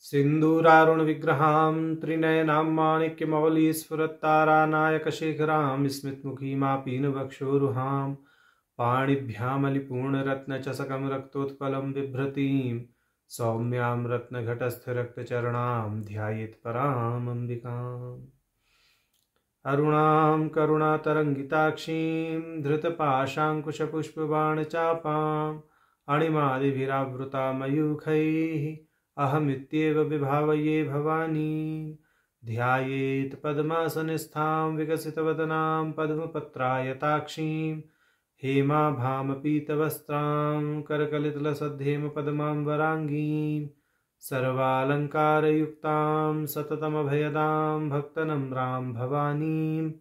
सिन्दूरारुणविग्रहां त्रिनयनां माणिक्यमवलीस्फुरत्तारानायकशेखरां स्मितमुखीं पीनवक्षोरुहां पाणिभ्यामलिपूर्णरत्नचषकं रक्तोत्पलं बिभ्रतीं सौम्यां रत्नघटस्थरक्तचरणां ध्यायेत् पराम् अम्बिकाम्। अरुणां करुणातरङ्गिताक्षीं धृतपाशाङ्कुशपुष्पबाणचापाम् अणिमादिभिरावृता मयूखैः अहमित्येव विभावये भवानी। ध्यायेत् पद्मासनस्थां विकसितवदनां पद्मपत्रायताक्षीं हेमाभामपीतवस्त्रां करकलितलसद्धेम पद्मां वराङ्गीं सर्वालङ्कारयुक्तां सततमभयदां भक्तनम्रां भवानीं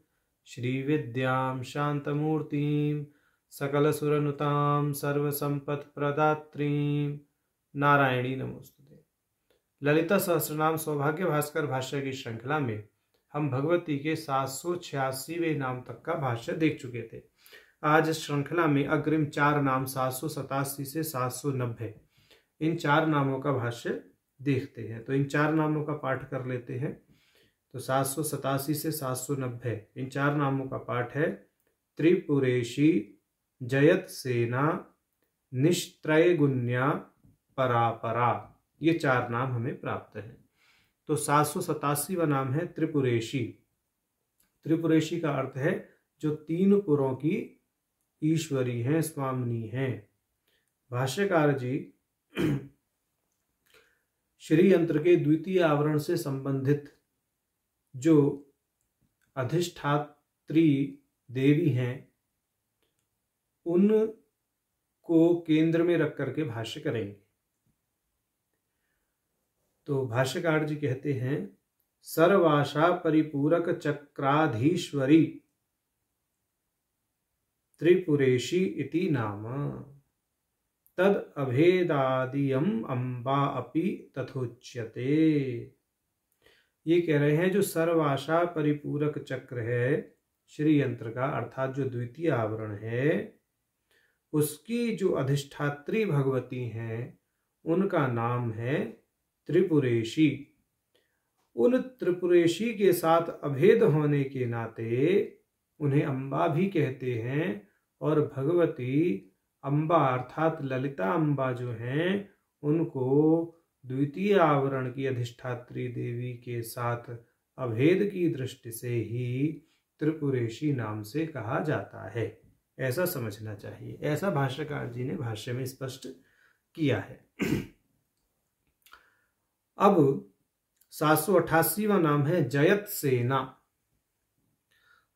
श्रीविद्यां शान्तमूर्तिं सकलसुरनुतां सर्वसम्पत्प्रदात्रीं नारायणी नमोस्तुते। ललिता सहस्रनाम सौभाग्य भास्कर भाष्य की श्रृंखला में हम भगवती के 786वें नाम तक का भाष्य देख चुके थे। आज इस श्रृंखला में अग्रिम 4 नाम 787 से 790 इन 4 नामों का भाष्य देखते हैं। तो इन 4 नामों का पाठ कर लेते हैं। तो 787 से 790 इन 4 नामों का पाठ है। त्रिपुरेशी, जयत सेना, निश्त्रयगुण्या, परापरा, ये 4 नाम हमें प्राप्त हैं। तो 787वां नाम है त्रिपुरेशी। त्रिपुरेशी का अर्थ है जो 3 पुरों की ईश्वरी हैं, स्वामिनी हैं। भाष्यकार जी श्री यंत्र के द्वितीय आवरण से संबंधित जो अधिष्ठात्री देवी हैं उनको केंद्र में रख करके भाष्य करेंगे। तो भाष्यकार जी कहते हैं सर्वाशा परिपूरक चक्राधीश्वरी त्रिपुरेशी इति नाम तद अभेदादियम अम्बा अपि तथोच्यते। ये कह रहे हैं जो सर्वाशा परिपूरक चक्र है श्री यंत्र का, अर्थात जो द्वितीय आवरण है, उसकी जो अधिष्ठात्री भगवती हैं उनका नाम है त्रिपुरेशी। उन त्रिपुरेशी के साथ अभेद होने के नाते उन्हें अम्बा भी कहते हैं। और भगवती अम्बा अर्थात ललिता अम्बा जो हैं उनको द्वितीय आवरण की अधिष्ठात्री देवी के साथ अभेद की दृष्टि से ही त्रिपुरेशी नाम से कहा जाता है, ऐसा समझना चाहिए। ऐसा भाष्यकार जी ने भाष्य में स्पष्ट किया है। अब 788वां नाम है जयत सेना।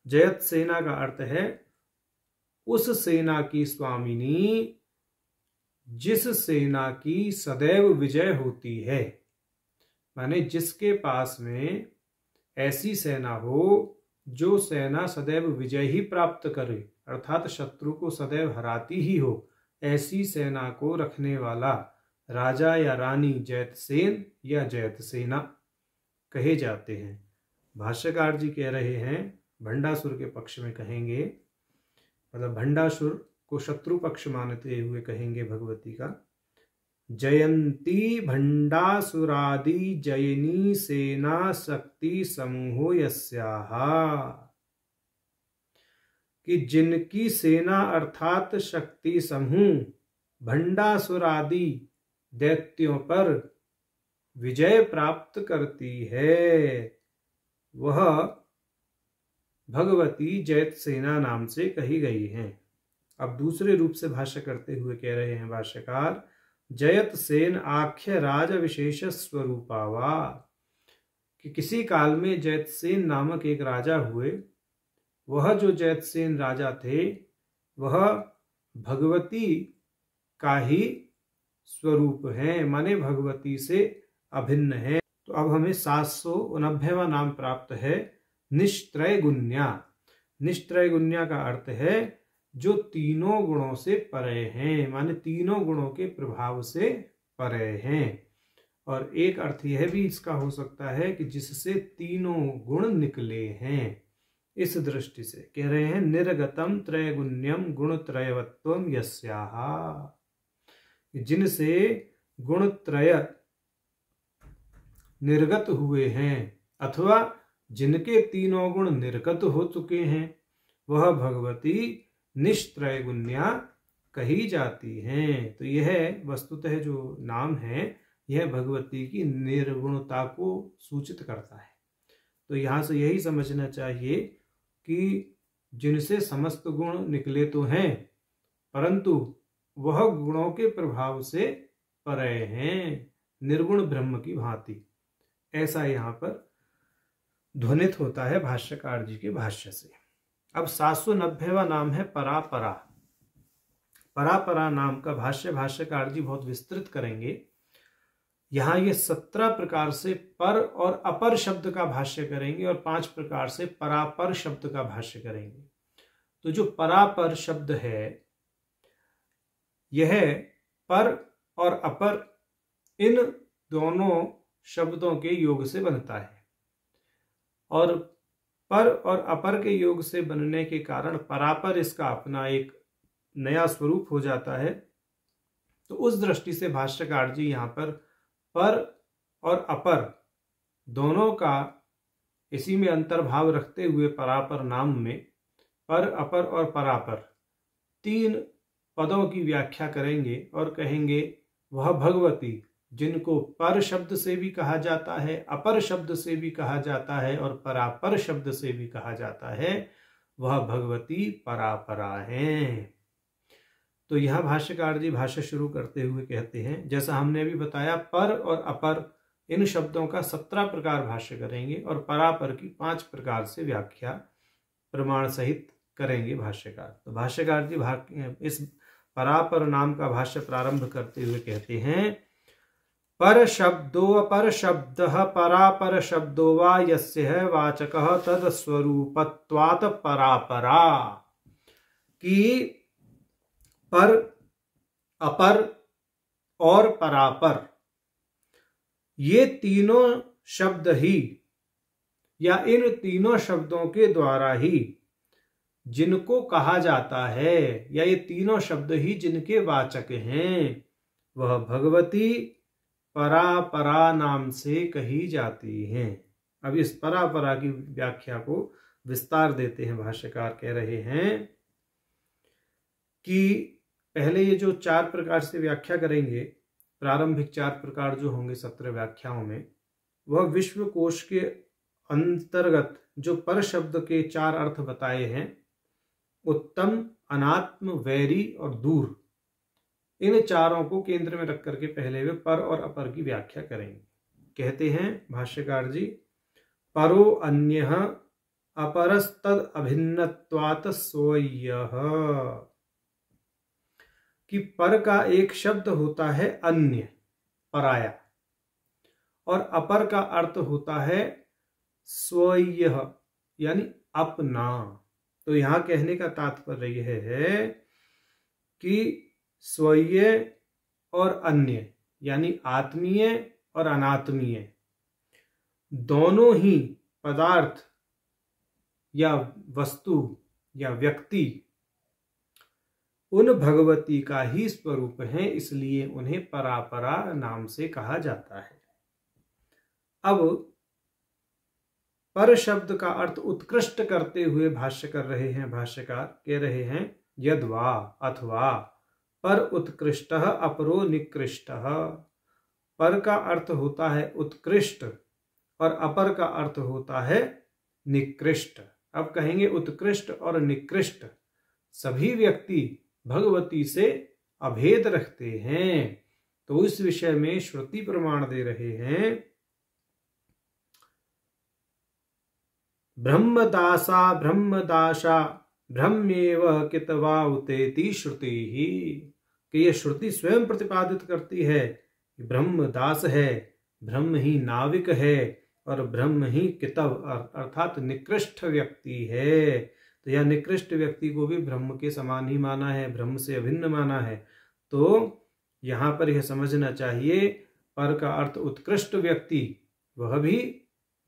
जयत सेना का अर्थ है उस सेना की स्वामिनी जिस सेना की सदैव विजय होती है, माने जिसके पास में ऐसी सेना हो जो सेना सदैव विजय ही प्राप्त करे, अर्थात शत्रु को सदैव हराती ही हो, ऐसी सेना को रखने वाला राजा या रानी जयतसेन या जयतसेना कहे जाते हैं। भाष्यकार जी कह रहे हैं भंडासुर के पक्ष में कहेंगे, मतलब भंडासुर को शत्रु पक्ष मानते हुए कहेंगे भगवती का, जयंती भंडासुरादि जयनी सेना शक्ति समूहो यस्याहा, कि जिनकी सेना अर्थात शक्ति समूह भंडासुरादि दैत्यों पर विजय प्राप्त करती है, वह भगवती जयत सेना नाम से कही गई हैं। अब दूसरे रूप से भाष्य करते हुए कह रहे हैं भाष्यकार, जयत सेन आख्य राज विशेष स्वरूपावा, कि किसी काल में जयतसेन नामक एक राजा हुए। वह जो जयतसेन राजा थे वह भगवती का ही स्वरूप है, माने भगवती से अभिन्न है। तो अब हमें 789वां नाम प्राप्त है निश्त्रयगुण्या। निश्त्रयगुण्या का अर्थ है जो तीनों गुणों से परे हैं, माने तीनों गुणों के प्रभाव से परे हैं। और एक अर्थ यह भी इसका हो सकता है कि जिससे तीनों गुण निकले हैं। इस दृष्टि से कह रहे हैं निर्गतम त्रयगुण्यम गुणत्रयवत्वम यस्याहा, जिनसे गुणत्रय निर्गत हुए हैं अथवा जिनके तीनों गुण निर्गत हो चुके हैं वह भगवती निष्त्रैगुण्या कही जाती हैं। तो यह वस्तुतः जो नाम है यह भगवती की निर्गुणता को सूचित करता है। तो यहाँ से यही समझना चाहिए कि जिनसे समस्त गुण निकले तो हैं परंतु वह गुणों के प्रभाव से परे हैं, निर्गुण ब्रह्म की भांति। ऐसा यहाँ पर ध्वनित होता है भाष्यकार जी के भाष्य से। अब 790वां नाम है परापरा। परापरा नाम का भाष्यकार जी बहुत विस्तृत करेंगे। यहाँ ये 17 प्रकार से पर और अपर शब्द का भाष्य करेंगे और 5 प्रकार से परापर शब्द का भाष्य करेंगे। तो जो परापर शब्द है यह पर और अपर इन दोनों शब्दों के योग से बनता है और पर और अपर के योग से बनने के कारण परापर इसका अपना एक नया स्वरूप हो जाता है। तो उस दृष्टि से भाष्यकार जी यहाँ पर और अपर दोनों का इसी में अंतर्भाव रखते हुए परापर नाम में पर, अपर और परापर 3 पदों की व्याख्या करेंगे और कहेंगे वह भगवती जिनको पर शब्द से भी कहा जाता है, अपर शब्द से भी कहा जाता है और परापर शब्द से भी कहा जाता है, वह भगवती परापरा हैं। तो यह भाष्यकार जी भाष्य शुरू करते हुए कहते हैं, जैसा हमने अभी बताया पर और अपर इन शब्दों का 17 प्रकार भाष्य करेंगे और परापर की 5 प्रकार से व्याख्या प्रमाण सहित करेंगे भाष्यकार। तो भाष्यकार जी इस परापर नाम का भाष्य प्रारंभ करते हुए कहते हैं, पर शब्दो अपर शब्द परापर शब्दो वा यस्य वाचकः तद स्वरूपत्वात् परापरा। कि पर, अपर और परापर ये तीनों शब्द ही या इन तीनों शब्दों के द्वारा ही जिनको कहा जाता है या ये तीनों शब्द ही जिनके वाचक हैं वह भगवती परापरा नाम से कही जाती हैं। अब इस परापरा की व्याख्या को विस्तार देते हैं। भाष्यकार कह रहे हैं कि पहले ये जो 4 प्रकार से व्याख्या करेंगे, प्रारंभिक 4 प्रकार जो होंगे 17 व्याख्याओं में, वह विश्व कोश के अंतर्गत जो पर शब्द के 4 अर्थ बताए हैं, उत्तम, अनात्म, वैरी और दूर, इन चारों को केंद्र में रख करके पहले वे पर और अपर की व्याख्या करेंगे। कहते हैं भाष्यकार जी, परो अन्यः अपरस्तद अभिन्नत्वात् स्वयः। कि पर का एक शब्द होता है अन्य, पराया, और अपर का अर्थ होता है स्वयः यानी अपना। तो यहां कहने का तात्पर्य यह है कि स्वयं और अन्य यानी आत्मीय और अनात्मीय दोनों ही पदार्थ या वस्तु या व्यक्ति उन भगवती का ही स्वरूप है, इसलिए उन्हें परापरा नाम से कहा जाता है। अब पर शब्द का अर्थ उत्कृष्ट करते हुए भाष्य कर रहे हैं भाष्यकार, कह रहे हैं यद्वा अथवा पर उत्कृष्टः अपरो निकृष्टः। पर का अर्थ होता है उत्कृष्ट और अपर का अर्थ होता है निकृष्ट। अब कहेंगे उत्कृष्ट और निकृष्ट सभी व्यक्ति भगवती से अभेद रखते हैं। तो इस विषय में श्रुति प्रमाण दे रहे हैं, ब्रह्मदासा ब्रह्मदाशा ब्रह्मेव कितवा उतेति श्रुति ही। कि यह श्रुति स्वयं प्रतिपादित करती है कि ब्रह्म दास है, ब्रह्म ही नाविक है और ब्रह्म ही कितव अर्थात निकृष्ट व्यक्ति है। तो यह निकृष्ट व्यक्ति को भी ब्रह्म के समान ही माना है, ब्रह्म से अभिन्न माना है। तो यहाँ पर यह समझना चाहिए पर का अर्थ उत्कृष्ट व्यक्ति वह भी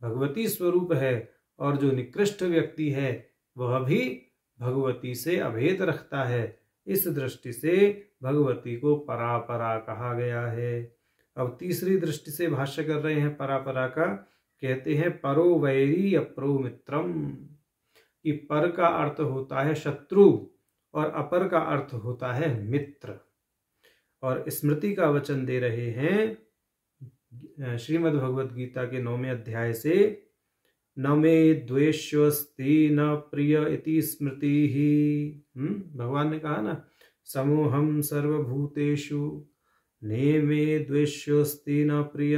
भगवती स्वरूप है और जो निकृष्ट व्यक्ति है वह भी भगवती से अभेद रखता है। इस दृष्टि से भगवती को परापरा कहा गया है। अब तीसरी दृष्टि से भाष्य कर रहे हैं परापरा का, कहते हैं परो वैरी अप्रो मित्रम, कि पर का अर्थ होता है शत्रु और अपर का अर्थ होता है मित्र। और स्मृति का वचन दे रहे हैं श्रीमद् भगवद गीता के 9वें अध्याय से, न मे द्वेष्योस्ति न प्रिय इति स्मृति ही। भगवान ने कहा ना, समोहम सर्वभूतेषु ने मे द्वेष्योस्ति न प्रिय,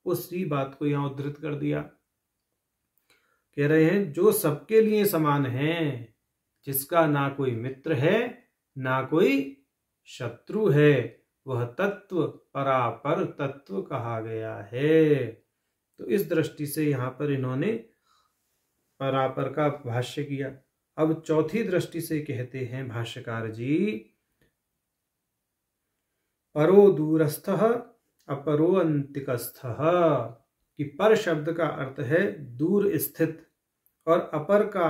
उसी बात को यहाँ उद्धृत कर दिया। कह रहे हैं जो सबके लिए समान है, जिसका ना कोई मित्र है ना कोई शत्रु है, वह तत्व परापर तत्व कहा गया है। तो इस दृष्टि से यहाँ पर इन्होंने परापर का भाष्य किया। अब चौथी दृष्टि से कहते हैं भाष्यकार जी, परो दूरस्थः अपरो अंतिकस्थः, कि पर शब्द का अर्थ है दूर स्थित और अपर का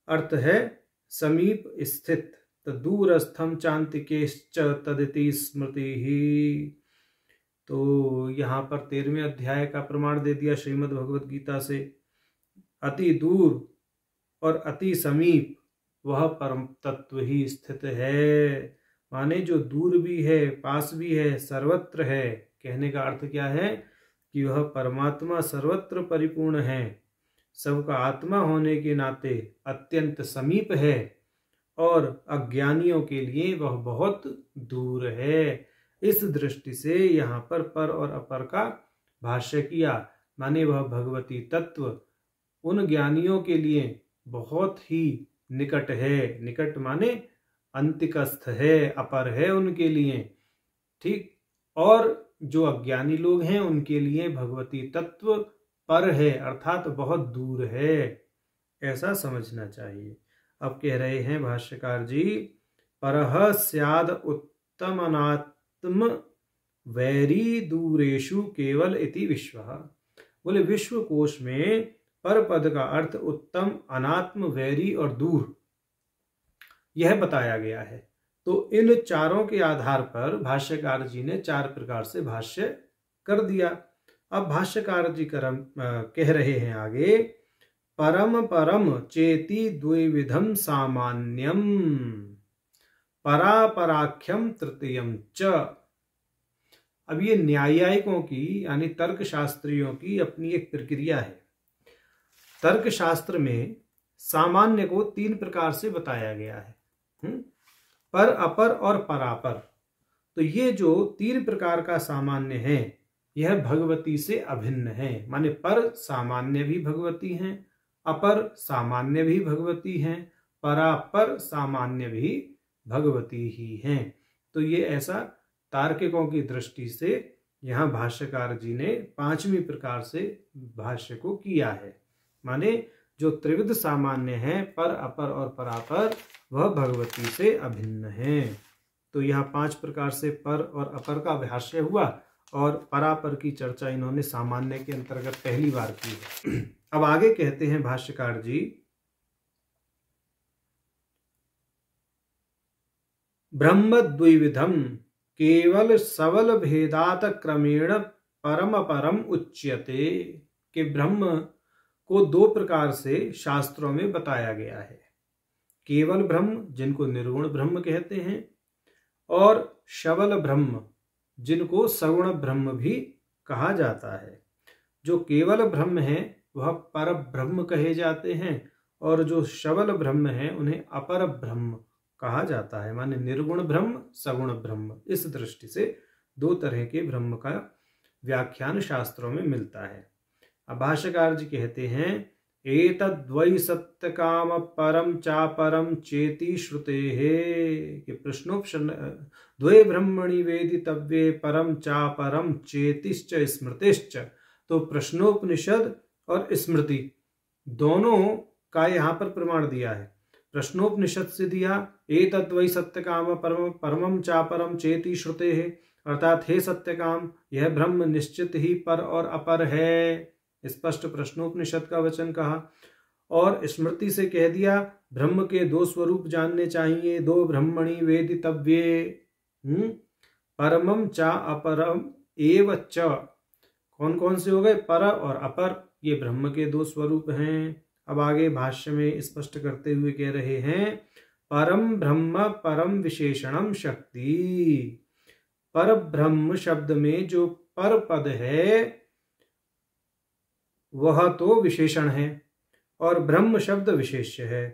अर्थ है समीप स्थित। तो दूरस्थम चांतिकेश्च तदिति स्मृति ही। तो यहाँ पर 13वें अध्याय का प्रमाण दे दिया श्रीमद् भगवद गीता से, अति दूर और अति समीप वह परम तत्व ही स्थित है। माने जो दूर भी है, पास भी है, सर्वत्र है। कहने का अर्थ क्या है कि वह परमात्मा सर्वत्र परिपूर्ण है, सबका आत्मा होने के नाते अत्यंत समीप है, और अज्ञानियों के लिए वह बहुत दूर है। इस दृष्टि से यहाँ पर और अपर का भाष्य किया। माने वह भगवती तत्व उन ज्ञानियों के लिए बहुत ही निकट है। निकट माने अंतिकस्थ है, अपर है उनके लिए, ठीक। और जो अज्ञानी लोग हैं उनके लिए भगवती तत्व पर है, अर्थात बहुत दूर है, ऐसा समझना चाहिए। अब कह रहे हैं भाष्यकार जी, परह स्याद उत्तमनात्म वैरी दूरेशु केवल इति विश्व। बोले विश्व कोश में पर पद का अर्थ उत्तम, अनात्म, वैरी और दूर, यह बताया गया है। तो इन चारों के आधार पर भाष्यकार जी ने 4 प्रकार से भाष्य कर दिया। अब भाष्यकार जी कह रहे हैं आगे, परम परम चेति द्विविधम सामान्यम परापराख्यम तृतीयम च। अब ये न्यायिकों की यानी तर्क शास्त्रियों की अपनी एक प्रक्रिया है। तर्क शास्त्र में सामान्य को 3 प्रकार से बताया गया है, पर, अपर और परापर। तो ये जो 3 प्रकार का सामान्य है यह भगवती से अभिन्न है। माने पर सामान्य भी भगवती हैं, अपर सामान्य भी भगवती हैं, परापर सामान्य भी भगवती ही हैं। तो ये ऐसा तार्किकों की दृष्टि से यहाँ भाष्यकार जी ने 5वीं प्रकार से भाष्य को किया है। माने जो त्रिविध सामान्य है, पर, अपर और परापर, वह भगवती से अभिन्न है। तो यहाँ 5 प्रकार से पर और अपर का भाष्य हुआ, और परापर की चर्चा इन्होंने सामान्य के अंतर्गत पहली बार की है। अब आगे कहते हैं भाष्यकार जी, ब्रह्म द्विविधम केवल सबल भेदात क्रमेण परम परम उच्यते। कि ब्रह्म को 2 प्रकार से शास्त्रों में बताया गया है। केवल ब्रह्म जिनको निर्गुण ब्रह्म कहते हैं, और शबल ब्रह्म जिनको सगुण ब्रह्म भी कहा जाता है। जो केवल ब्रह्म है वह पर ब्रह्म कहे जाते हैं, और जो शबल ब्रह्म है उन्हें अपर ब्रह्म कहा जाता है। माने निर्गुण ब्रह्म, सगुण ब्रह्म। इस दृष्टि से 2 तरह के ब्रह्म का व्याख्यान शास्त्रों में मिलता है। अब भाष्यकार जी कहते हैं, एतद्वै सत्य काम परम चापरम चेति श्रुतेहे। कि प्रश्नोपशन द्वे ब्रह्मणि वेदितव्ये परम चापरम चेतिश्च स्मृतिश्च। तो प्रश्नोपनिषद और स्मृति दोनों का यहाँ पर प्रमाण दिया है। प्रश्नोपनिषद से दिया एतद्वै सत्य काम परमम चापरम चेति श्रुतेहे, अर्थात हे सत्य काम यह ब्रह्म निश्चित ही पर और अपर है, स्पष्ट प्रश्नोपनिषद का वचन कहा। और स्मृति से कह दिया ब्रह्म के 2 स्वरूप जानने चाहिए, 2 ब्रह्मणि वेदितव्ये, परमम चा अपरम एव च, कौन कौन से हो गए? पर और अपर, ये ब्रह्म के दो स्वरूप हैं। अब आगे भाष्य में स्पष्ट करते हुए कह रहे हैं परम ब्रह्म परम विशेषणम शक्ति। पर ब्रह्म शब्द में जो पर पद है वह तो विशेषण है और ब्रह्म शब्द विशेष्य है।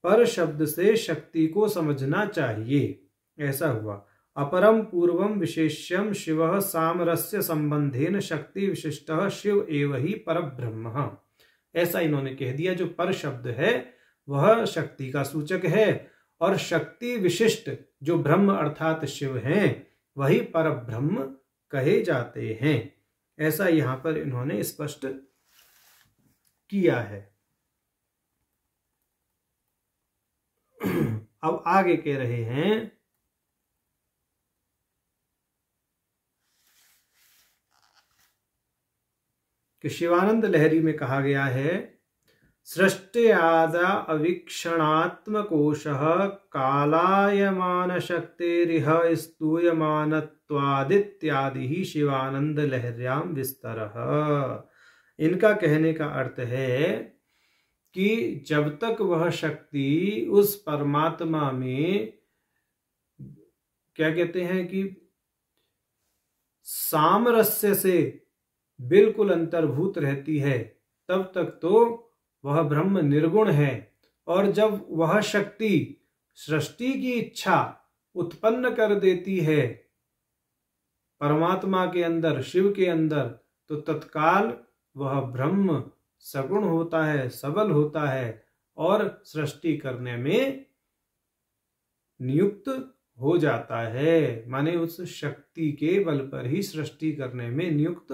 पर शब्द से शक्ति को समझना चाहिए, ऐसा हुआ। अपरम पूर्वम विशेष्यम शिव सामरस्य संबंधेन शक्ति विशिष्टः शिव एव ही परब्रह्म, ऐसा इन्होंने कह दिया। जो पर शब्द है वह शक्ति का सूचक है और शक्ति विशिष्ट जो ब्रह्म अर्थात शिव हैं वही परब्रह्म कहे जाते हैं, ऐसा यहां पर इन्होंने स्पष्ट किया है। अब आगे कह रहे हैं कि शिवानंद लहरी में कहा गया है सृष्ट्यादा अवीक्षणात्मकोशः कालायमान शक्तिरिह स्तूयमानत्वादित्यादि शिवानंद लहर्यां विस्तरः। इनका कहने का अर्थ है कि जब तक वह शक्ति उस परमात्मा में क्या कहते हैं कि सामरस्य से बिल्कुल अंतर्भूत रहती है तब तक तो वह ब्रह्म निर्गुण है, और जब वह शक्ति सृष्टि की इच्छा उत्पन्न कर देती है परमात्मा के अंदर, शिव के अंदर, तो तत्काल वह ब्रह्म सगुण होता है, सबल होता है और सृष्टि करने में नियुक्त हो जाता है। माने उस शक्ति के बल पर ही सृष्टि करने में नियुक्त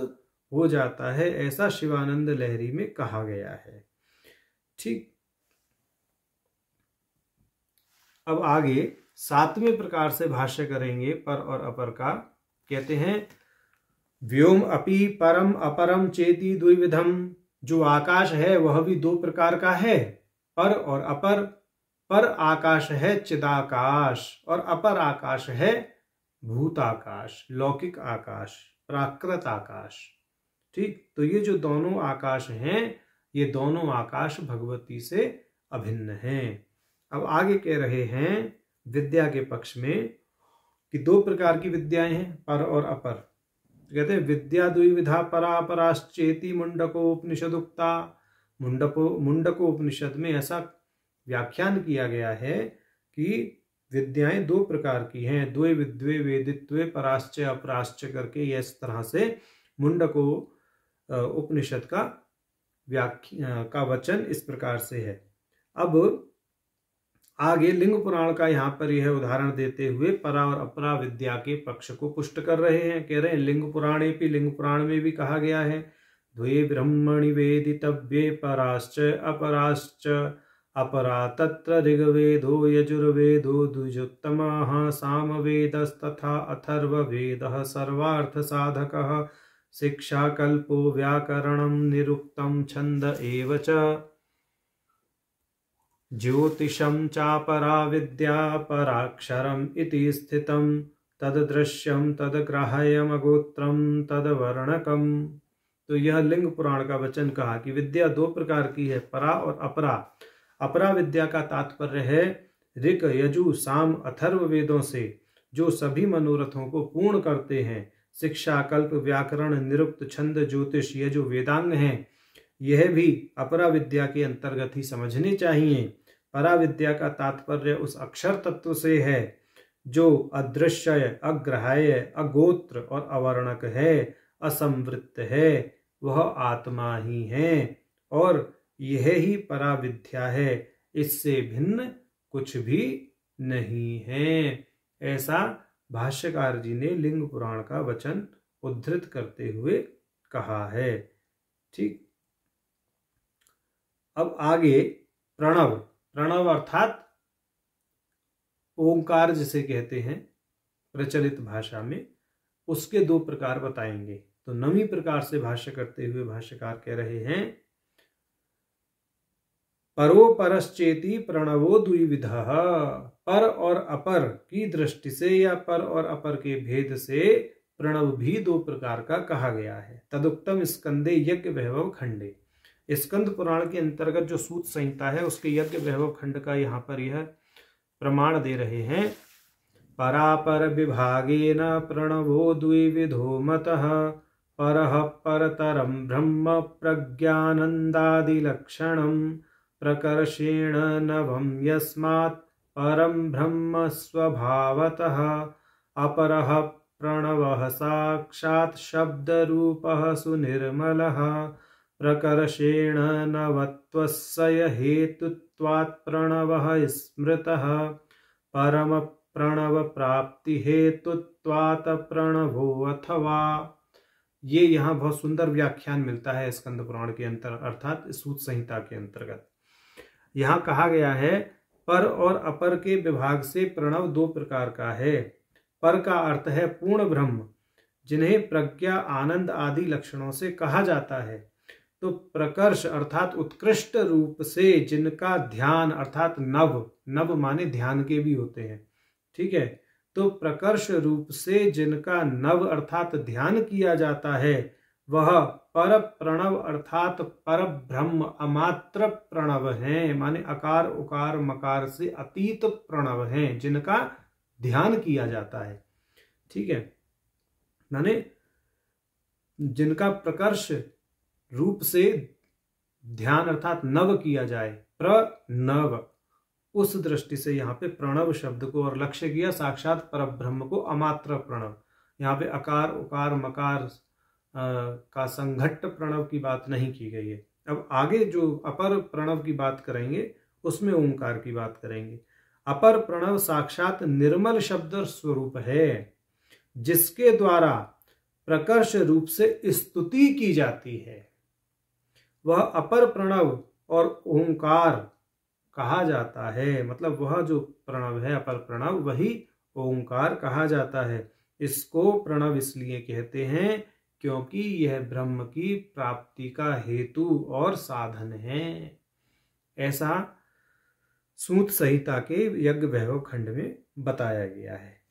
हो जाता है, ऐसा शिवानंद लहरी में कहा गया है। ठीक, अब आगे 7वें प्रकार से भाष्य करेंगे पर और अपर का। कहते हैं व्योम अपि परम अपरम चेति द्विविधम, जो आकाश है वह भी दो प्रकार का है, पर और अपर। पर आकाश है चिदाकाश और अपर आकाश है भूताकाश, लौकिक आकाश, प्राकृत आकाश। ठीक, तो ये जो दोनों आकाश हैं ये दोनों आकाश भगवती से अभिन्न हैं। अब आगे कह रहे हैं विद्या के पक्ष में कि दो प्रकार की विद्याएं हैं, पर और अपर। कहते हैं विद्या द्विविधा परा पराश्चेति मुंडकोपनिषदुक्ता। मुंडकोपनिषद में ऐसा व्याख्यान किया गया है कि विद्याएं दो प्रकार की हैं, द्वे विद्वे वेदित्वे पराश्च अपराश्च करके, ये इस तरह से मुंडको उपनिषद का वचन इस प्रकार से है। अब आगे लिंग पुराण का यहाँ पर यह उदाहरण देते हुए परा और अपरा विद्या के पक्ष को पुष्ट कर रहे हैं। कह रहे हैं लिंग पुराणे भी, लिंग पुराण में भी कहा गया है द्वे ब्रह्मणि वेदितव्ये पराश्च अपराश्च अपरा तत्र ऋग्वेदो यजुर्वेदो द्विजोत्तमः सामवेदस्तथा अथर्ववेदः सर्वार्थ साधकः शिक्षा कल्पो व्याकरणं निरुक्तं छंद एव च ज्योतिषं चापरा विद्या पराक्षरम् इति स्थितं तददृश्यं तदग्राह्यमगोत्रं तदवर्णकम्। तो यह लिंग पुराण का वचन कहा कि विद्या दो प्रकार की है, परा और अपरा। अपरा विद्या का तात्पर्य है ऋक यजु साम अथर्व वेदों से जो सभी मनोरथों को पूर्ण करते हैं। शिक्षा कल्प व्याकरण निरुक्त छंद ज्योतिष ये जो वेदांग हैं यह भी अपरा विद्या के अंतर्गत ही समझने चाहिए। परा विद्या का तात्पर्य उस अक्षर तत्व से है जो अदृश्य, अग्राह्य, अगोत्र और अवर्णक है, असंवृत्त है, वह आत्मा ही है और यह ही परा विद्या है, इससे भिन्न कुछ भी नहीं है। ऐसा भाष्यकार जी ने लिंग पुराण का वचन उद्धृत करते हुए कहा है। ठीक, अब आगे प्रणव, प्रणव अर्थात ओंकार जिसे कहते हैं प्रचलित भाषा में, उसके दो प्रकार बताएंगे। तो 9वीं प्रकार से भाष्य करते हुए भाष्यकार कह रहे हैं परो परश्चेति प्रणवो द्विविधः। पर और अपर की दृष्टि से या पर और अपर के भेद से प्रणव भी दो प्रकार का कहा गया है। तदुक्तम स्कंदे यज्ञ वैभव खंडे, स्कंद पुराण के अंतर्गत जो सूत संहिता है उसके यज्ञ वैभव खंड का यहाँ पर यह प्रमाण दे रहे हैं। परापर विभागेन प्रणवो द्विविधो मतः, परः परतरं ब्रह्म प्रज्ञानन्दादिलक्षणं, प्रकर्षेण नवं यस्मात् परं ब्रह्म स्वभावतः, अपरः प्रणवः साक्षात् शब्दरूपः सुनिर्मलः, प्रकर्षेण नवत्वस्य हेतुत्वात् प्रणवः स्मृतः, परम प्रणव प्राप्ति हेतुत्वात् प्रणवो अथवा। ये यहाँ बहुत सुंदर व्याख्यान मिलता है स्कंद पुराण के अंतर अर्थात सूत संहिता के अंतर्गत। यहाँ कहा गया है पर और अपर के विभाग से प्रणव दो प्रकार का है। पर का अर्थ है पूर्ण ब्रह्म, जिन्हें प्रज्ञा आनंद आदि लक्षणों से कहा जाता है। तो प्रकर्ष अर्थात उत्कृष्ट रूप से जिनका ध्यान अर्थात नव, नव माने ध्यान के भी होते हैं, ठीक है। तो प्रकर्ष रूप से जिनका नव अर्थात ध्यान किया जाता है वह पर प्रणव अर्थात पर ब्रह्म अमात्र प्रणव हैं, माने अकार उकार मकार से अतीत प्रणव हैं जिनका ध्यान किया जाता है, ठीक है। माने जिनका प्रकर्ष रूप से ध्यान अर्थात नव किया जाए, प्रणव, उस दृष्टि से यहाँ पे प्रणव शब्द को और लक्ष्य किया साक्षात परब्रह्म को अमात्र प्रणव। यहाँ पे अकार उकार मकार का संघट्ट प्रणव की बात नहीं की गई है। अब आगे जो अपर प्रणव की बात करेंगे उसमें ओंकार की बात करेंगे। अपर प्रणव साक्षात निर्मल शब्द स्वरूप है जिसके द्वारा प्रकर्ष रूप से स्तुति की जाती है। वह अपर प्रणव और ओंकार कहा जाता है, मतलब वह जो प्रणव है अपर प्रणव वही ओंकार कहा जाता है। इसको प्रणव इसलिए कहते हैं क्योंकि यह ब्रह्म की प्राप्ति का हेतु और साधन है। ऐसा सूत संहिता के यज्ञ वैभव खंड में बताया गया है।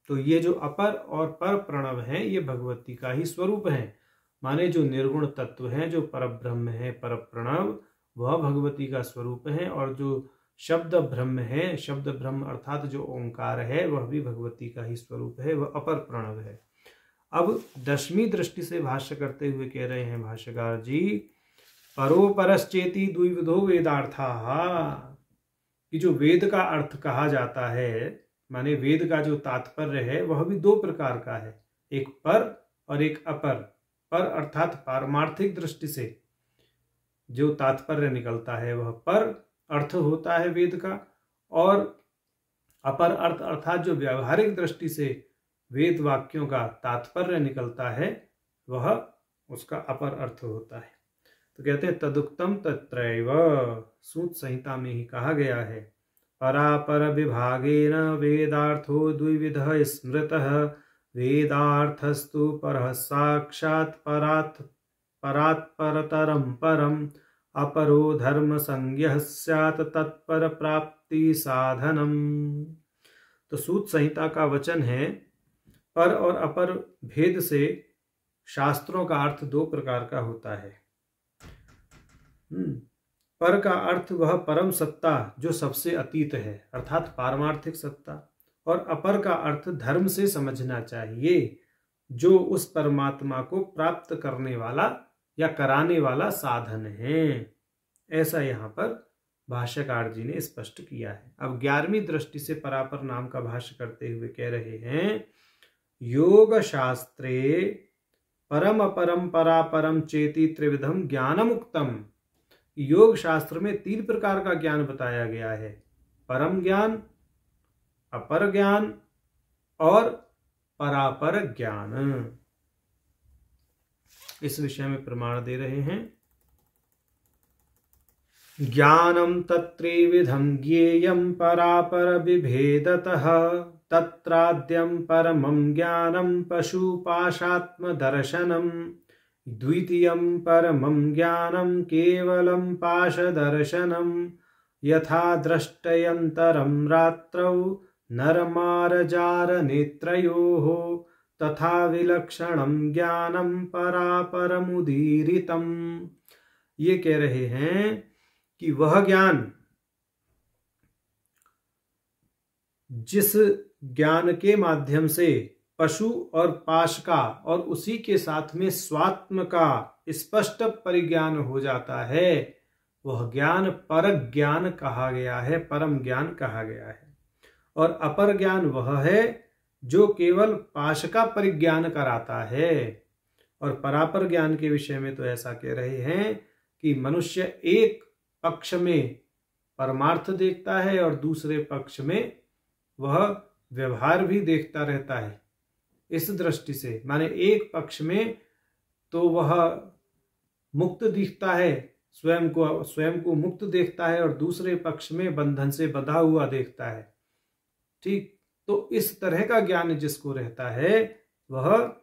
तो ये जो अपर और पर प्रणव हैं ये भगवती का ही स्वरूप है, माने जो निर्गुण तत्व है जो परब्रह्म है पर प्रणव वह भगवती का स्वरूप है, और जो शब्द ब्रह्म है, शब्द ब्रह्म अर्थात जो ओंकार है वह भी भगवती का ही स्वरूप है, वह अपर प्रणव है। अब दशमी दृष्टि से भाष्य करते हुए कह रहे हैं भाष्यकार जी, परोपरश्चेति द्विविधो वेदार्थाः, कि जो वेद का अर्थ कहा जाता है माने वेद का जो तात्पर्य है वह भी दो प्रकार का है, एक पर और एक अपर। पर अर्थात पारमार्थिक दृष्टि से जो तात्पर्य निकलता है वह पर अर्थ होता है वेद का, और अपर अर्थ अर्थात जो व्यावहारिक दृष्टि से वेद वाक्यों का तात्पर्य निकलता है वह उसका अपर अर्थ होता है। तो कहते हैं तदुक्तम तत्रैव, सूत संहिता में ही कहा गया है, परापर विभागेन वेदार्थो द्विविधः स्मृतः, वेदार्थस्तु परः साक्षात् परात् परतरं परम्, अपरो धर्म संज्ञः स्यात् तत्पर प्राप्ति साधनम। तो सूत संहिता का वचन है पर और अपर भेद से शास्त्रों का अर्थ दो प्रकार का होता है। पर का अर्थ वह परम सत्ता जो सबसे अतीत है अर्थात पारमार्थिक सत्ता, और अपर का अर्थ धर्म से समझना चाहिए जो उस परमात्मा को प्राप्त करने वाला या कराने वाला साधन है। ऐसा यहाँ पर भाष्यकार जी ने स्पष्ट किया है। अब 11वीं दृष्टि से परापर नाम का भाष्य करते हुए कह रहे हैं, योग शास्त्रे परम अपरम परापरम चेति त्रिविधम ज्ञानमुक्तम। योग शास्त्र में 3 प्रकार का ज्ञान बताया गया है, परम ज्ञान, अपर ज्ञान और परापर ज्ञान। इस विषय में प्रमाण दे रहे हैं, ज्ञानम तत्त्रिविधं ज्ञेयं परापर विभेदतः, तत्राद्यं परमं ज्ञानं पशुपाशात्मदर्शनम्, द्वितीयं परमं ज्ञानं केवलं पाशदर्शनम्, यथा द्रष्टयन्तरं रात्रौ नरमारजारनेत्रयोः, तथा विलक्षणं ज्ञानं परापरमुदीरितम्। ये कह रहे हैं कि वह ज्ञान जिस ज्ञान के माध्यम से पशु और पाश का और उसी के साथ में स्वात्म का स्पष्ट परिज्ञान हो जाता है, वह ज्ञान पर ज्ञान कहा गया है, परम ज्ञान कहा गया है। और अपर ज्ञान वह है जो केवल पाश का परिज्ञान कराता है। और परापर ज्ञान के विषय में तो ऐसा कह रहे हैं कि मनुष्य एक पक्ष में परमार्थ देखता है और दूसरे पक्ष में वह व्यवहार भी देखता रहता है। इस दृष्टि से माने एक पक्ष में तो वह मुक्त दिखता है, स्वयं को मुक्त देखता है, और दूसरे पक्ष में बंधन से बंधा हुआ देखता है। ठीक, तो इस तरह का ज्ञान जिसको रहता है वह,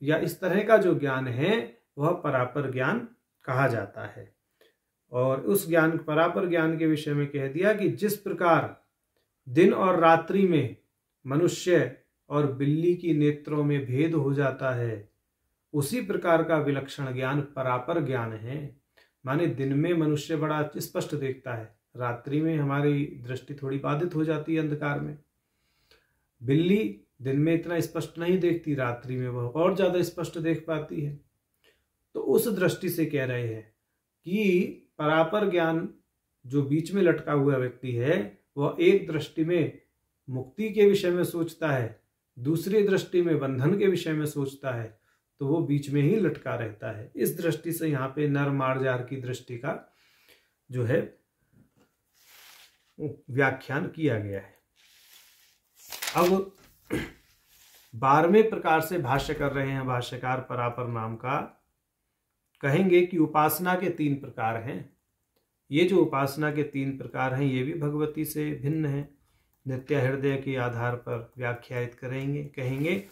या इस तरह का जो ज्ञान है वह परापर ज्ञान कहा जाता है। और उस ज्ञान, परापर ज्ञान के विषय में कह दिया कि जिस प्रकार दिन और रात्रि में मनुष्य और बिल्ली की नेत्रों में भेद हो जाता है, उसी प्रकार का विलक्षण ज्ञान परापर ज्ञान है। माने दिन में मनुष्य बड़ा स्पष्ट देखता है, रात्रि में हमारी दृष्टि थोड़ी बाधित हो जाती है अंधकार में। बिल्ली दिन में इतना स्पष्ट नहीं देखती, रात्रि में वह और ज्यादा स्पष्ट देख पाती है। तो उस दृष्टि से कह रहे हैं कि परापर ज्ञान जो बीच में लटका हुआ व्यक्ति है वह एक दृष्टि में मुक्ति के विषय में सोचता है, दूसरी दृष्टि में बंधन के विषय में सोचता है, तो वो बीच में ही लटका रहता है। इस दृष्टि से यहाँ पे नर मार्जार की दृष्टि का जो है व्याख्यान किया गया है। अब 12वें प्रकार से भाष्य कर रहे हैं भाष्यकार परापर नाम का। कहेंगे कि उपासना के 3 प्रकार हैं। ये जो उपासना के 3 प्रकार हैं ये भी भगवती से भिन्न है, नित्य हृदय के आधार पर व्याख्यायित करेंगे। कहेंगे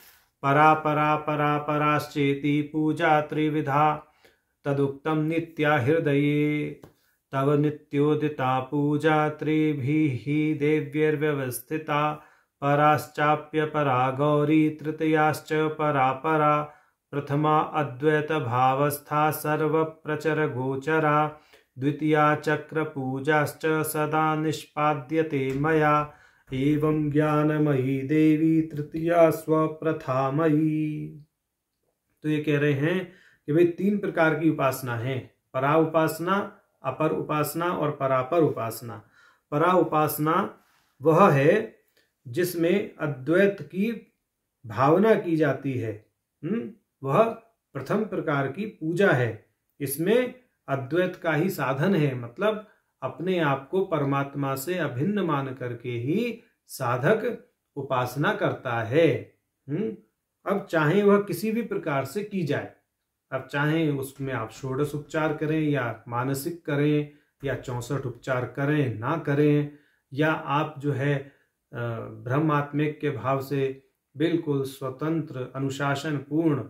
परा परा परा पराश्चेति पूजा त्रिविधा तदुक्तम नित्या हृदये तव नित्योदिता पूजा त्रिभिः देव्यर्व्यवस्थिता पराश्चाप्य परा गौरी तृतीयाश्च परा परा प्रथमा अद्वैत भावस्था सर्व प्रचर गोचरा द्वितीया चक्र पूजाश्च सदा निष्पाद्यते मया एवं ज्ञानमयी देवी तृतीया स्वप्रथामयी। तो ये कह रहे हैं कि भाई 3 प्रकार की उपासना है, परा उपासना, अपर उपासना और परापर उपासना। परा उपासना वह है जिसमें अद्वैत की भावना की जाती है, वह प्रथम प्रकार की पूजा है। इसमें अद्वैत का ही साधन है, मतलब अपने आप को परमात्मा से अभिन्न मान करके ही साधक उपासना करता है। अब चाहे वह किसी भी प्रकार से की जाए, अब चाहे उसमें आप षोडश उपचार करें या मानसिक करें या 64 उपचार करें ना करें, या आप जो है ब्रह्मात्मिक के भाव से बिल्कुल स्वतंत्र अनुशासन पूर्ण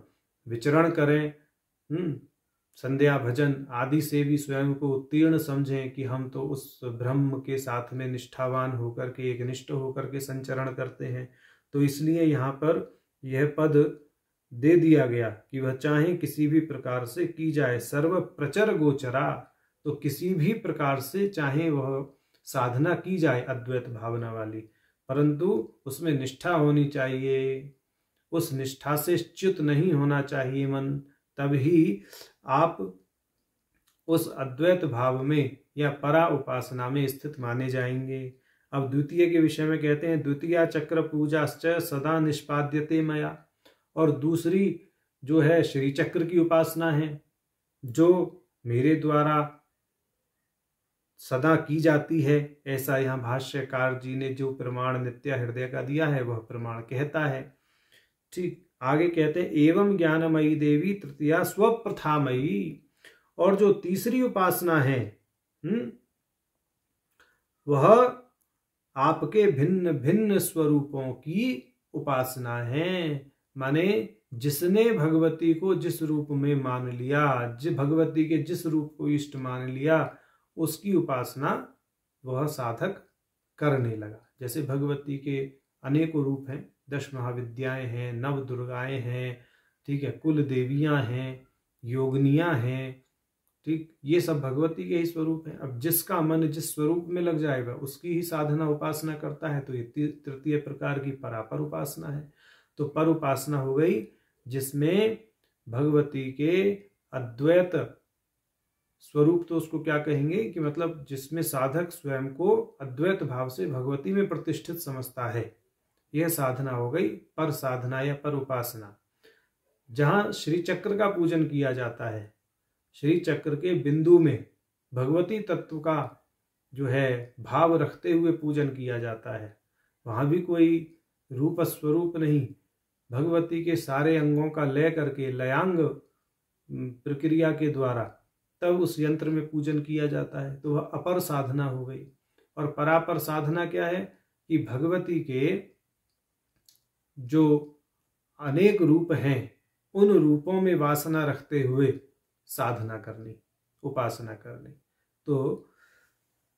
विचरण करें, संध्या भजन आदि से भी स्वयं को उत्तीर्ण समझें कि हम तो उस ब्रह्म के साथ में निष्ठावान होकर के, एक निष्ठ होकर के संचरण करते हैं। तो इसलिए यहाँ पर यह पद दे दिया गया कि वह चाहे किसी भी प्रकार से की जाए, सर्व प्रचर गोचरा, तो किसी भी प्रकार से चाहे वह साधना की जाए अद्वैत भावना वाली, परंतु उसमें निष्ठा होनी चाहिए, उस निष्ठा से च्युत नहीं होना चाहिए मन, तभी आप उस अद्वैत भाव में या परा उपासना में स्थित माने जाएंगे। अब द्वितीय के विषय में कहते हैं द्वितीया चक्र पूजाश्च सदा निष्पाद्यते मया, और दूसरी जो है श्री चक्र की उपासना है जो मेरे द्वारा सदा की जाती है। ऐसा यहाँ भाष्यकार जी ने जो प्रमाण नित्य हृदय का दिया है वह प्रमाण कहता है। ठीक, आगे कहते हैं एवं ज्ञानमयी देवी तृतीया स्वप्रथामयी, और जो तीसरी उपासना है वह आपके भिन्न भिन्न स्वरूपों की उपासना है। माने जिसने भगवती को जिस रूप में मान लिया, भगवती के जिस रूप को इष्ट मान लिया, उसकी उपासना वह साधक करने लगा। जैसे भगवती के अनेकों रूप हैं, 10 महाविद्याएं हैं, 9 दुर्गाएं हैं, ठीक है, कुल देवियां हैं, योगनियां हैं, ठीक, ये सब भगवती के ही स्वरूप हैं। अब जिसका मन जिस स्वरूप में लग जाएगा उसकी ही साधना उपासना करता है, तो ये तृतीय प्रकार की परापर उपासना है। तो पर उपासना हो गई जिसमें भगवती के अद्वैत स्वरूप, तो उसको क्या कहेंगे कि मतलब जिसमें साधक स्वयं को अद्वैत भाव से भगवती में प्रतिष्ठित समझता है, यह साधना हो गई पर साधना या पर उपासना। जहां श्री चक्र का पूजन किया जाता है, श्री चक्र के बिंदु में भगवती तत्व का जो है भाव रखते हुए पूजन किया जाता है, वहां भी कोई रूप स्वरूप नहीं, भगवती के सारे अंगों का लय करके लयांग प्रक्रिया के द्वारा तब उस यंत्र में पूजन किया जाता है, तो वह अपर साधना हो गई। और परापर साधना क्या है कि भगवती के जो अनेक रूप हैं उन रूपों में वासना रखते हुए साधना करनी, उपासना करनी, तो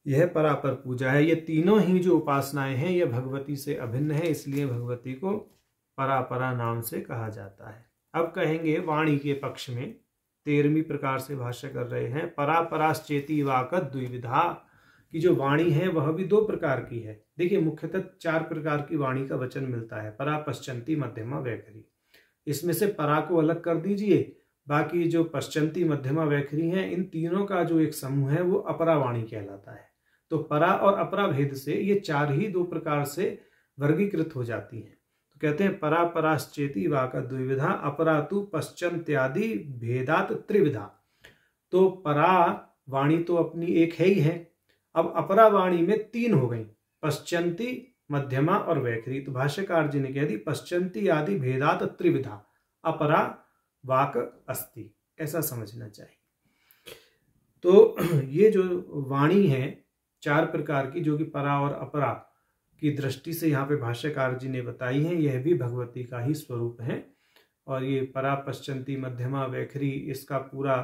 यह परापर पूजा है। ये तीनों ही जो उपासनाएं हैं यह भगवती से अभिन्न है, इसलिए भगवती को परापरा नाम से कहा जाता है। अब कहेंगे वाणी के पक्ष में 13वीं प्रकार से भाष्य कर रहे हैं। परापराश्चेति वाकत द्विविधा, की जो वाणी है वह भी 2 प्रकार की है। देखिए मुख्यतः 4 प्रकार की वाणी का वचन मिलता है, परा, पश्चंती, मध्यमा, वैखरी। इसमें से परा को अलग कर दीजिए, बाकी जो पश्चंती, मध्यमा, वैखरी हैं, इन तीनों का जो एक समूह है वो अपरा वाणी कहलाता है। तो परा और अपरा भेद से ये 4 ही 2 प्रकार से वर्गीकृत हो जाती हैं। तो कहते हैं परा पराश्चेति वाका द्विविधा, अपरा तु पश्चंत्यादि भेदात त्रिविधा। तो परा वाणी तो अपनी एक है ही है, अब अपरा वाणी में 3 हो गई, पश्चंती, मध्यमा और वैखरी। तो भाष्यकार जी ने कह दी पश्चंती आदि भेदात त्रिविधा अपरा वाक अस्ति, ऐसा समझना चाहिए। तो ये जो वाणी है 4 प्रकार की, जो कि परा और अपरा की दृष्टि से यहाँ पे भाष्यकार जी ने बताई है, यह भी भगवती का ही स्वरूप है। और ये परा, पश्चंती, मध्यमा, वैखरी, इसका पूरा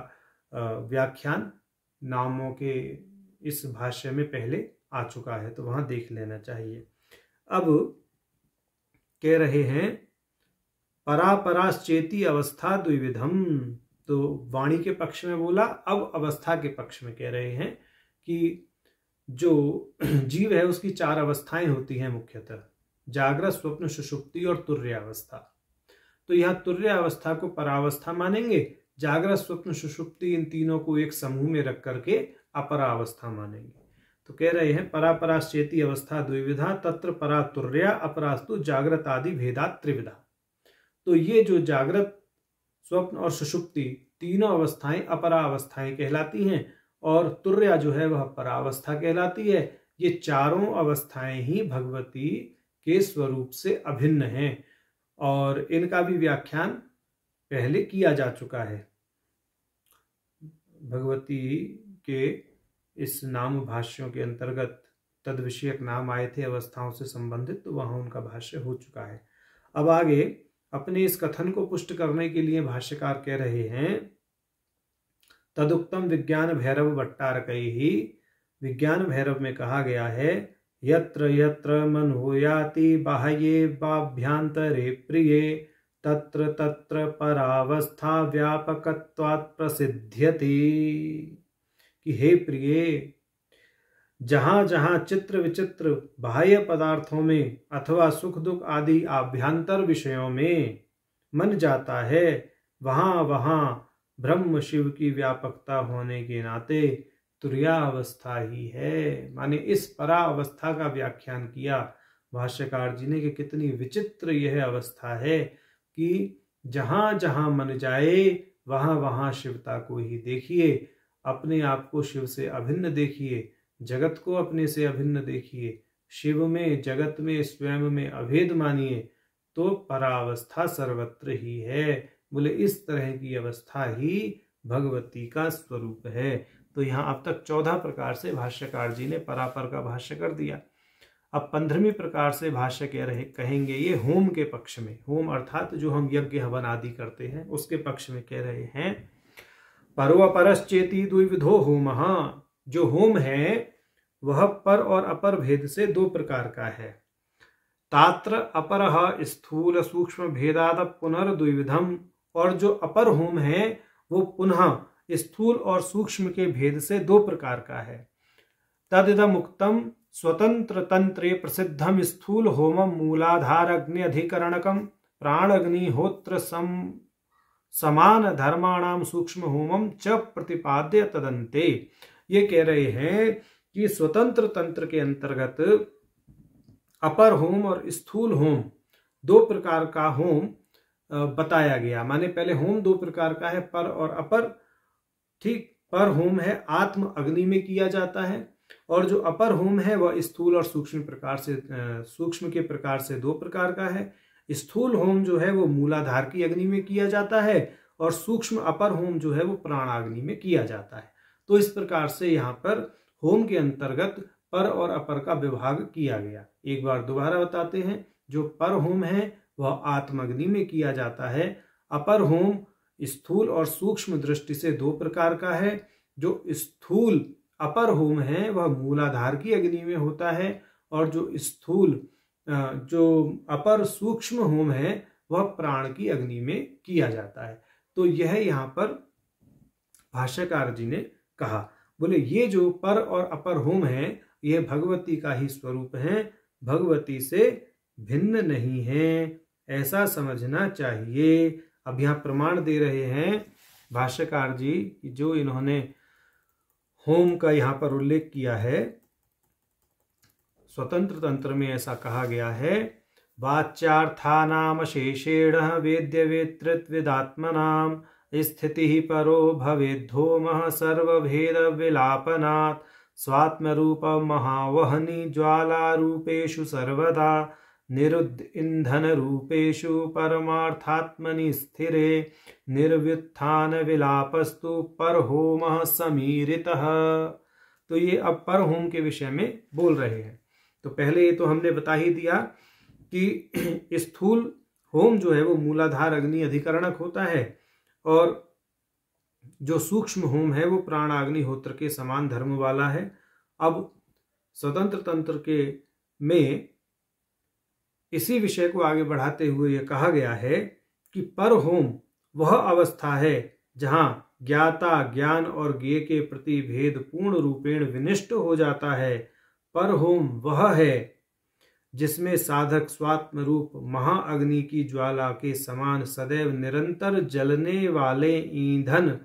व्याख्यान नामों के इस भाष्य में पहले आ चुका है, तो वहां देख लेना चाहिए। अब कह रहे हैं परापराश्चेति अवस्था द्विविधम, तो वाणी के पक्ष में बोला, अब अवस्था के पक्ष में कह रहे हैं कि जो जीव है उसकी 4 अवस्थाएं होती हैं मुख्यतः, जागृत, स्वप्न, सुषुप्ति और तुर्य अवस्था। तो यह तुर्य अवस्था को परावस्था मानेंगे, जागृत, स्वप्न, सुषुप्ति इन तीनों को एक समूह में रख करके अपरावस्था मानेंगे। तो कह रहे हैं परापराश्चेति अवस्था द्विविधा, तत्र परा तुर्या, अपरास्तु जागृत आदि भेदात त्रिविधा। तो ये जो जागृत, स्वप्न और सुषुप्ति तीनों अवस्थाएं अपरा अवस्थाएं कहलाती हैं, और तुर्या जो है वह परावस्था कहलाती है। ये चारों अवस्थाएं ही भगवती के स्वरूप से अभिन्न हैं, और इनका भी व्याख्यान पहले किया जा चुका है। भगवती के इस नाम भाष्यों के अंतर्गत तद विषयक नाम आए थे अवस्थाओं से संबंधित, तो वहां उनका भाष्य हो चुका है। अब आगे अपने इस कथन को पुष्ट करने के लिए भाष्यकार कह रहे हैं तदुक्तम विज्ञान भैरव भट्टारकैहि, विज्ञान भैरव में कहा गया है यत्र यत्र मनोयाति बाह्ये बाभ्यांतरे प्रिये तत्र तत्र परावस्था व्यापकत्वात् प्रसिद्ध्यति, कि हे प्रिय, जहां जहां चित्र विचित्र बाह्य पदार्थों में अथवा सुख दुख आदि आभ्यंतर विषयों में मन जाता है, वहां वहां ब्रह्म शिव की व्यापकता होने के नाते तुर्या अवस्था ही है। माने इस परा अवस्था का व्याख्यान किया भाष्यकार जी ने कि कितनी विचित्र यह अवस्था है कि जहां जहां मन जाए वहां वहां शिवता को ही देखिए, अपने आप को शिव से अभिन्न देखिए, जगत को अपने से अभिन्न देखिए, शिव में, जगत में, स्वयं में अभेद मानिए, तो परावस्था सर्वत्र ही है। बोले इस तरह की अवस्था ही भगवती का स्वरूप है। तो यहाँ अब तक 14 प्रकार से भाष्यकार जी ने परापर का भाष्य कर दिया। अब 15वीं प्रकार से भाष्य कहेंगे ये होम के पक्ष में, होम अर्थात जो हम यज्ञ हवन आदि करते हैं उसके पक्ष में कह रहे हैं परोपरश्चेति द्विविधो होमः, जो होम है वह पर और अपर भेद से 2 प्रकार का है। तात्र अपरः स्थूल सूक्ष्म भेदाद पुनर्द्विविधम, और जो अपर होम है वो पुनः स्थूल और सूक्ष्म के भेद से दो प्रकार का है। तदिदम उक्तम स्वतंत्र तंत्रे प्रसिद्धम स्थूल होमम मूलाधार अग्नि अधिकरणकम प्राणग्निहोत्र समान धर्माणाम सूक्ष्म होमम च प्रतिपाद्य तदन्ते। ये कह रहे हैं कि स्वतंत्र तंत्र के अंतर्गत अपर होम और स्थूल होम दो प्रकार का होम बताया गया। माने पहले होम दो प्रकार का है, पर और अपर। ठीक, पर होम है आत्म अग्नि में किया जाता है, और जो अपर होम है वह स्थूल और सूक्ष्म के प्रकार से दो प्रकार का है। स्थूल होम जो है वो मूलाधार की अग्नि में किया जाता है, और सूक्ष्म अपर होम जो है वो प्राणाग्नि में किया जाता है। तो इस प्रकार से यहाँ पर होम के अंतर्गत पर और अपर का विभाग किया गया। एक बार दोबारा बताते हैं। जो पर होम है वह आत्माग्नि में किया जाता है। अपर होम स्थूल और सूक्ष्म दृष्टि से दो प्रकार का है। जो स्थूल अपर होम है वह मूलाधार की अग्नि में होता है, और जो अपर सूक्ष्म होम है वह प्राण की अग्नि में किया जाता है। तो यह यहाँ पर भाष्यकार जी ने कहा। बोले ये जो पर और अपर होम है यह भगवती का ही स्वरूप है, भगवती से भिन्न नहीं है, ऐसा समझना चाहिए। अब यहाँ प्रमाण दे रहे हैं भाष्यकार जी कि जो इन्होंने होम का यहाँ पर उल्लेख किया है, स्वतंत्र तंत्र में ऐसा कहा गया है। वाच्यार्थानाम शेषेण वेद्य वेतृत्विदात्मनाम स्थिति परो भवेद्धोमः सर्वभेद विलापनात् स्वात्म रूप महावहनी ज्वाला रूपेषु सर्वदा निरुद्ध इंधन रूपेषु परमार्थात्मनि स्थिरे निर्व्युत्थान विलापस्तु पर होमः समीरितः। तो ये अब पर होम के विषय में बोल रहे हैं। तो पहले ये तो हमने बता ही दिया कि स्थूल होम जो है वो मूलाधार अग्नि अधिकरणक होता है, और जो सूक्ष्म होम है वो प्राणाग्निहोत्र के समान धर्म वाला है। अब स्वतंत्र तंत्र के में इसी विषय को आगे बढ़ाते हुए यह कहा गया है कि पर होम वह अवस्था है जहां ज्ञाता ज्ञान और ज्ञेय के प्रति भेद पूर्ण रूपेण विनिष्ट हो जाता है। पर होम वह है जिसमें साधक स्वात्म रूप महाअग्नि की ज्वाला के समान सदैव निरंतर जलने वाले ईंधन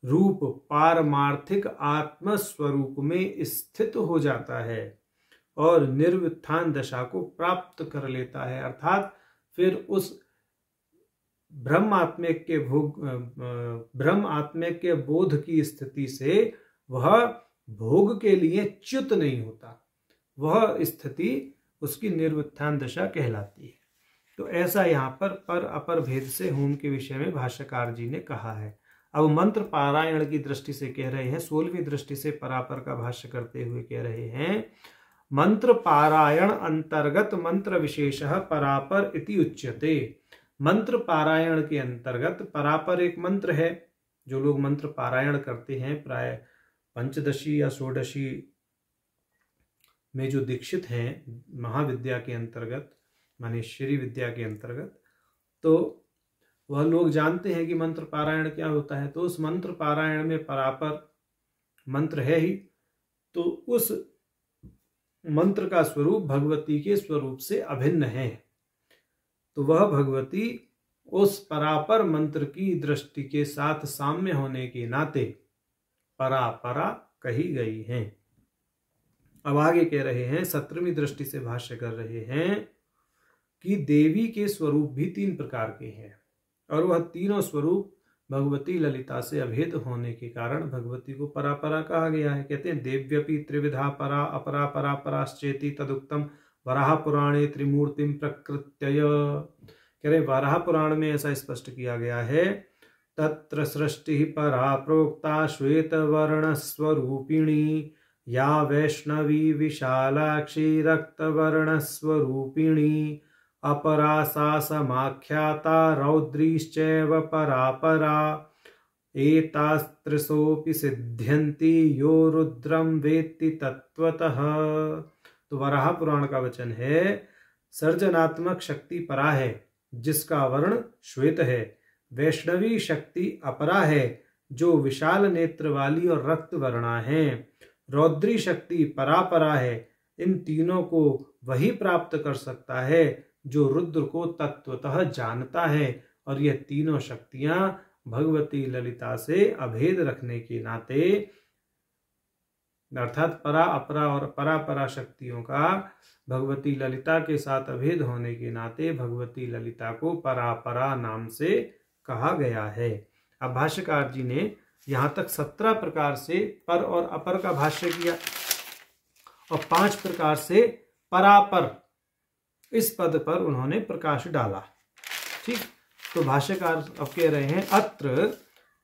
रूप पारमार्थिक आत्म स्वरूप में स्थित हो जाता है और निर्व्युत्थान दशा को प्राप्त कर लेता है। अर्थात फिर उस ब्रह्म आत्मिक के बोध की स्थिति से वह भोग के लिए च्युत नहीं होता, वह स्थिति उसकी निर्व्युत्थान दशा कहलाती है। तो ऐसा यहाँ पर अपर भेद से होम के विषय में भाष्यकार जी ने कहा है। अब मंत्र पारायण की दृष्टि से कह रहे हैं, 16वीं दृष्टि से परापर का भाष्य करते हुए कह रहे हैं, मंत्र पारायण अंतर्गत मंत्र विशेषः परापर इति उच्यते। मंत्र पारायण के अंतर्गत परापर एक मंत्र है। जो लोग मंत्र पारायण करते हैं प्राय पंचदशी या षोडशी में जो दीक्षित हैं महाविद्या के अंतर्गत माने श्री विद्या के अंतर्गत, तो वह लोग जानते हैं कि मंत्र पारायण क्या होता है। तो उस मंत्र पारायण में परापर मंत्र है ही, तो उस मंत्र का स्वरूप भगवती के स्वरूप से अभिन्न है। तो वह भगवती उस परापर मंत्र की दृष्टि के साथ साम्य होने के नाते परापरा कही गई हैं। अब आगे कह रहे हैं, 17वीं दृष्टि से भाष्य कर रहे हैं कि देवी के स्वरूप भी 3 प्रकार के हैं, और वह तीनों स्वरूप भगवती ललिता से अभेद होने के कारण भगवती को परापरा कहा गया है। कहते हैं, देव्यपि त्रिविधा परा अपरा परा पराश्चेति तदुक्तम वराह पुराणे त्रिमूर्तिम प्रकृत्यय। कह रहे वराह पुराण में ऐसा स्पष्ट किया गया है, तत्र सृष्टि परा प्रोक्ता श्वेत वर्ण स्वरूपिणी या वैष्णवी विशालाक्षी रक्त वर्ण स्वरूपिणी अपरा सा समाख्याता रौद्रीश्चैव परापरा एतास्त्रिसोऽपि सिद्ध्यन्ति यो रुद्रम वेत्ति तत्वतः। तो वराह पुराण का वचन है, सर्जनात्मक शक्ति परा है, जिसका वर्ण श्वेत है। वैष्णवी शक्ति अपरा है, जो विशाल नेत्र वाली और रक्त वर्णा है। रौद्री शक्ति परापरा है। इन तीनों को वही प्राप्त कर सकता है जो रुद्र को तत्वतः जानता है, और यह तीनों शक्तियां भगवती ललिता से अभेद रखने के नाते, अर्थात परा अपरा और परापरा शक्तियों का भगवती ललिता के साथ अभेद होने के नाते भगवती ललिता को परापरा नाम से कहा गया है। अब भाष्यकार जी ने यहाँ तक 17 प्रकार से पर और अपर का भाष्य किया और 5 प्रकार से परापर इस पद पर उन्होंने प्रकाश डाला। ठीक, तो भाष्यकार अब कह रहे हैं अत्र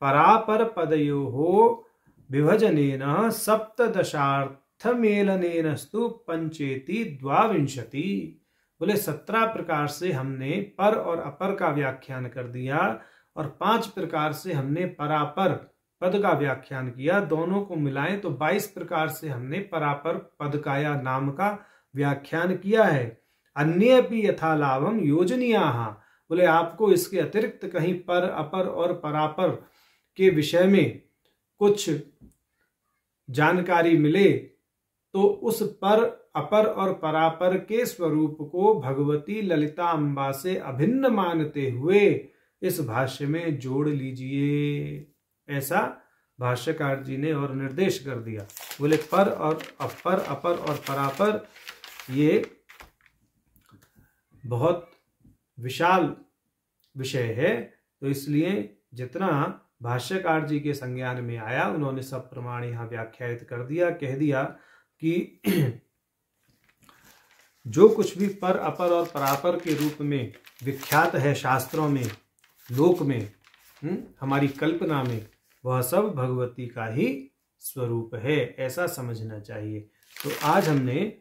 परापर पदयोः विभजनेन सप्तदशार्थमेलनेनस्तु पंचेति द्वाविंशति। बोले 17 प्रकार से हमने पर और अपर का व्याख्यान कर दिया और 5 प्रकार से हमने परापर पद का व्याख्यान किया। दोनों को मिलाएं तो 22 प्रकार से हमने परापर पद का या नाम का व्याख्यान किया है। अन्येपि यथा लाभम योजनीयाः। बोले आपको इसके अतिरिक्त कहीं पर अपर और परापर के विषय में कुछ जानकारी मिले तो उस पर अपर और परापर के स्वरूप को भगवती ललिता अम्बा से अभिन्न मानते हुए इस भाष्य में जोड़ लीजिए। ऐसा भाष्यकार जी ने और निर्देश कर दिया। बोले पर और अपर, अपर और परापर ये बहुत विशाल विषय है, तो इसलिए जितना भाष्यकार जी के संज्ञान में आया उन्होंने सब प्रमाण यहाँ व्याख्यायित कर दिया। कह दिया कि जो कुछ भी पर अपर और परापर के रूप में विख्यात है शास्त्रों में, लोक में, हमारी कल्पना में, वह सब भगवती का ही स्वरूप है, ऐसा समझना चाहिए। तो आज हमने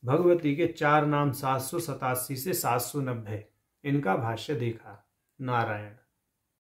भगवती के 4 नाम 787 से 790 इनका भाष्य देखा। नारायण।